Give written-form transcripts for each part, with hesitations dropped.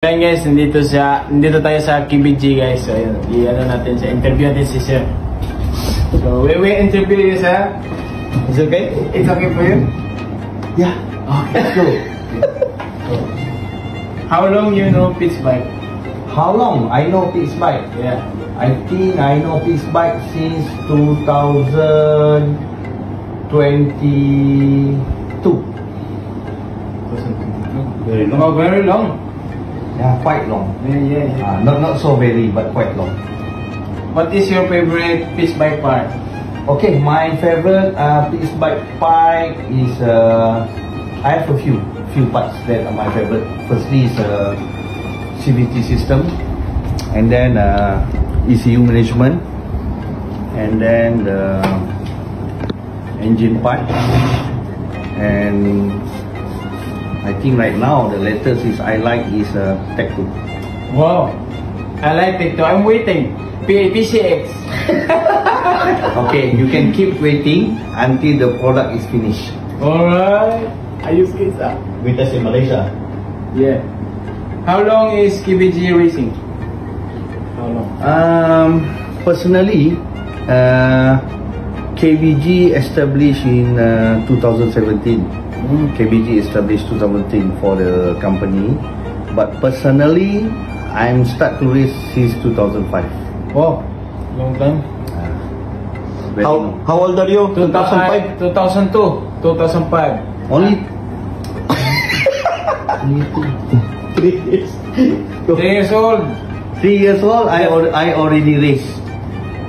Ayan guys, nandito tayo sa KBG guys. So ayun, i-ano natin sa interview natin si Sir. So we interview you, sir. Is it okay? It's okay for you? Yeah. Okay, let's go. How long you know Pitts Bike? How long I know Pitts Bike? Yeah. I think I know Pitts Bike since 2022. Very long. Oh, very long. Yeah, quite long. Yeah. Not so very, but quite long. What is your favorite Pitts Bike part? Okay, my favorite Pitts Bike is I have a few parts that are my favorite. Firstly is CVT system, and then ECU management, and then the engine part, and I think right now the latest I like is Tech 2. Wow, I like it too. I'm waiting. PCX. Okay, you can keep waiting until the product is finished. Alright. I use kids up. With us in Malaysia. Yeah. How long is KBG racing? How long? Personally, KBG established in 2017. KBG established 2010 for the company, but personally, I'm start to race since 2005. Wow, long time. How old are you? 2005, 2002, 2005. Only 3 years. 3 years old. 3 years old. I already raced.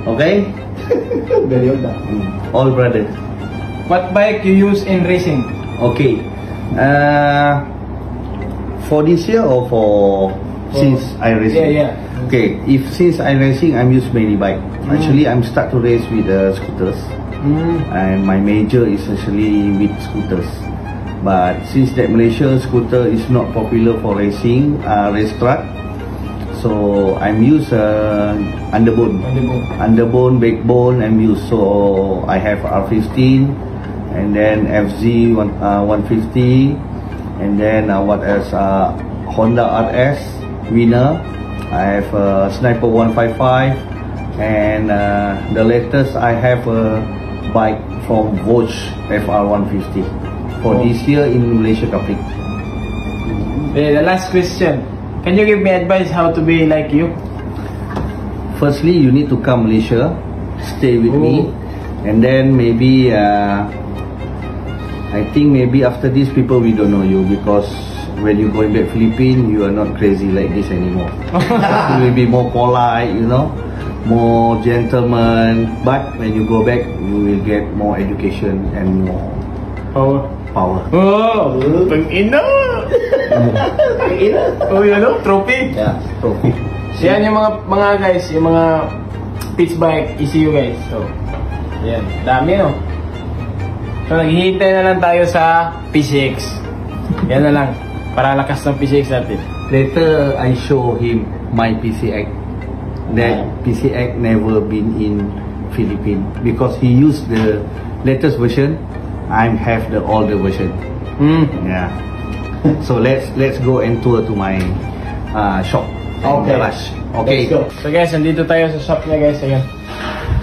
Okay. Very old. All brothers. What bike you use in racing? Okay. For this year or for since I racing? Yeah. Okay. If since I racing, I'm use mainly bike. Actually, I'm start to race with scooters, and my major is actually with scooters. But since that Malaysia scooter is not popular for racing, race track, so I'm use underbone, backbone. I'm use, so I have R15. And then FZ 150, and then what else? Honda RS Winner. I have Sniper 155, and the latest I have a bike from Vogue FR 150 for this year in Malaysia Cup. The last question. Can you give me advice how to be like you? Firstly, you need to come Malaysia, stay with me, and then maybe. I think maybe after this people we don't know you, because when you going back Philippines, you are not crazy like this anymore. You will be more polite, you know, more gentleman. But when you go back, you will get more education and more power. Oh, pang-ina! Pang-ina! Oh, you know, trophy. Yeah, trophy. So yan yung mga guys, yung mga Pitts Bike ECU guys. So, yan, dami no. So, naghihintay na lang tayo sa PCX. Yan na lang. Para lakas ng PCX natin. Later, I show him my PCX. That PCX never been in Philippines. Because he used the latest version. I have the older version. Yeah. So, let's go and tour to my shop. Okay. Garage. Okay. Let's go. So guys, nandito tayo sa shop niya guys. Ayan.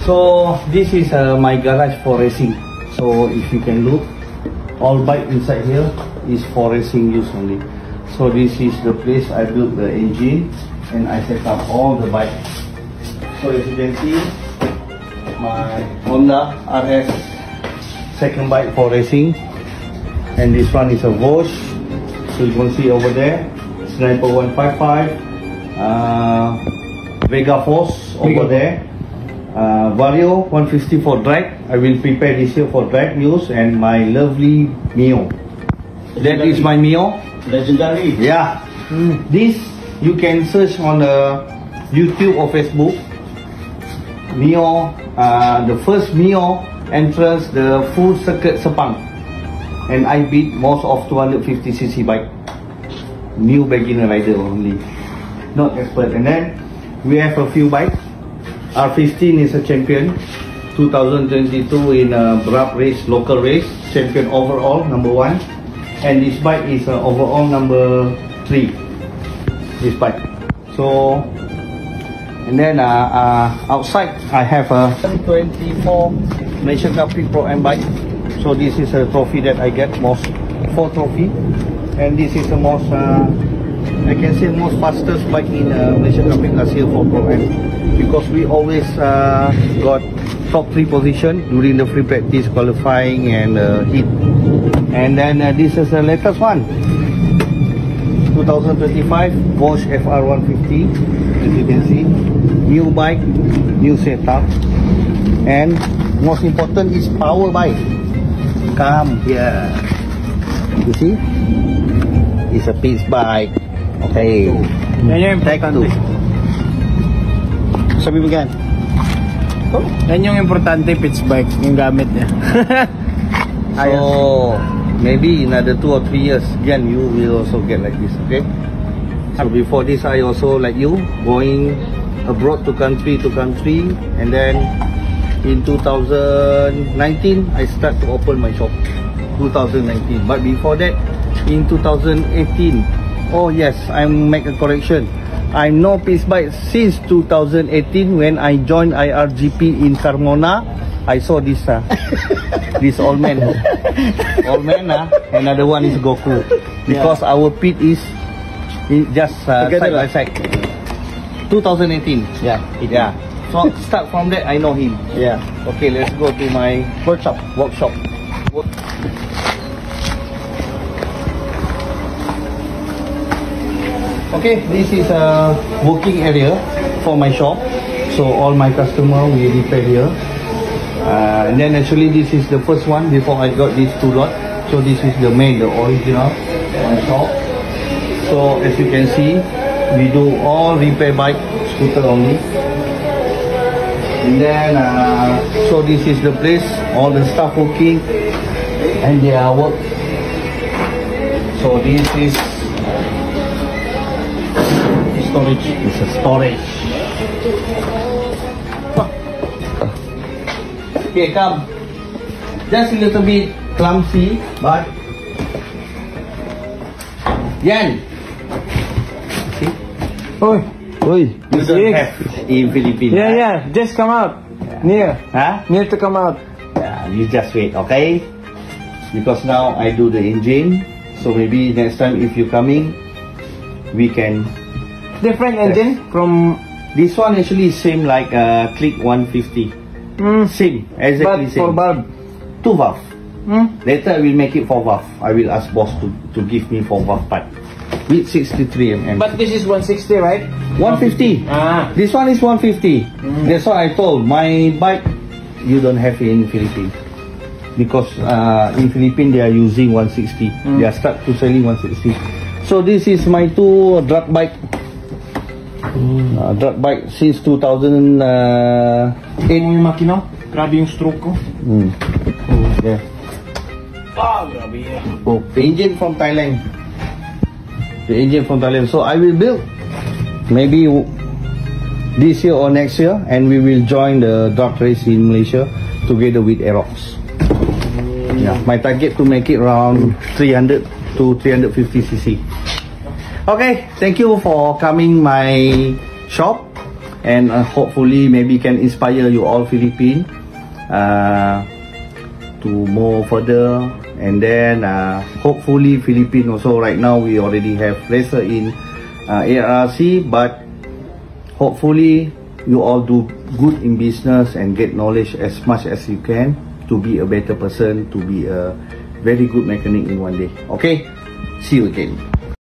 So, this is my garage for racing. So if you can look, all bike inside here is for racing use only. So this is the place I built the engine, and I set up all the bike. So as you can see, my Honda RS second bike for racing, and this one is a Vogue. So you can see over there, Sniper 155, Vega Force over there. Vario 150 for drag. I will prepare this year for drag use, and my lovely Mio. That is my Mio. Legendary. Yeah. This you can search on YouTube or Facebook. Mio, the first Mio entrance the full circuit Sepang, and I beat most of 250cc bike. New beginner rider only, not expert. And then we have a few bikes. R15 is a champion 2022 in a Brab race, local race, champion overall, #1. And this bike is overall #3. this bike. So, and then outside I have a 24 Malaysian Cup Prix Pro M bike. So this is a trophy that I get, most 4 trophy, and this is the most I can say most fastest bike in Malaysian Cup Prix last year for Pro M, because we always got top 3 position during the free practice, qualifying and heat. And then this is the latest one, 2025 Bosch FR150. As you can see, new bike, new setup, and most important is power bike. Come here, you see, it's a pitch bike. Okay, Yan yung take importante. 2. Sabi mo gan? Yan yung importante, pitch bike, yung gamit niya. So maybe in another 2 or 3 years again you will also get like this. Okay, so before this I also like you going abroad to country, and then in 2019 I start to open my shop, 2019. But before that, in 2018, oh yes, I make a correction, I know pitch bike since 2018 when I joined IRGP in Carmona. I saw this this old man, another one is Goku, because our pit is just side by side. 2018. Yeah. Yeah. So start from that, I know him. Yeah. Okay, let's go to my workshop. Okay, this is a working area for my shop. So all my customer will repair here. And then actually this is the first one before I got these 2 lot. So this is the main, the original my shop. So as you can see, we do all repair bike, scooter only. And then so this is the place, all the staff working and their work. So this is storage. It's a storage. Okay, come. Just a little bit clumsy, but Yan. See? Oi. You don't Yes. have in Philippines. Yeah. Just come out. Near. Huh? Near to come out. Yeah, you just wait, okay? Because now I do the engine, so maybe next time if you coming, we can. Different engine from. This one actually is same like Click 150. Same, exactly But same. for bulb. 2 valve. Later I will make it 4 valve. I will ask boss to give me 4 valve pipe with 63 mm. But this is 160, right? 150. This one is 150. That's what I told. My bike, you don't have in Philippines. Because in Philippines they are using 160. They are start to selling 160. So this is my 2 drag bike. Drag bike since 2008. Yung makina. Grabe yung stroke ko. Yeah. Grabe yan. Oh, the engine from Thailand. So I will build maybe this year or next year, and we will join the drag race in Malaysia together with Aerox. Yeah, my target to make it around 300 to 350 cc. Okay, thank you for coming my shop, and hopefully maybe can inspire you all Philippine to more further. And then hopefully Philippines also, right now we already have racer in ARC, but hopefully you all do good in business and get knowledge as much as you can to be a better person, to be a very good mechanic in one day. Okay, see you again.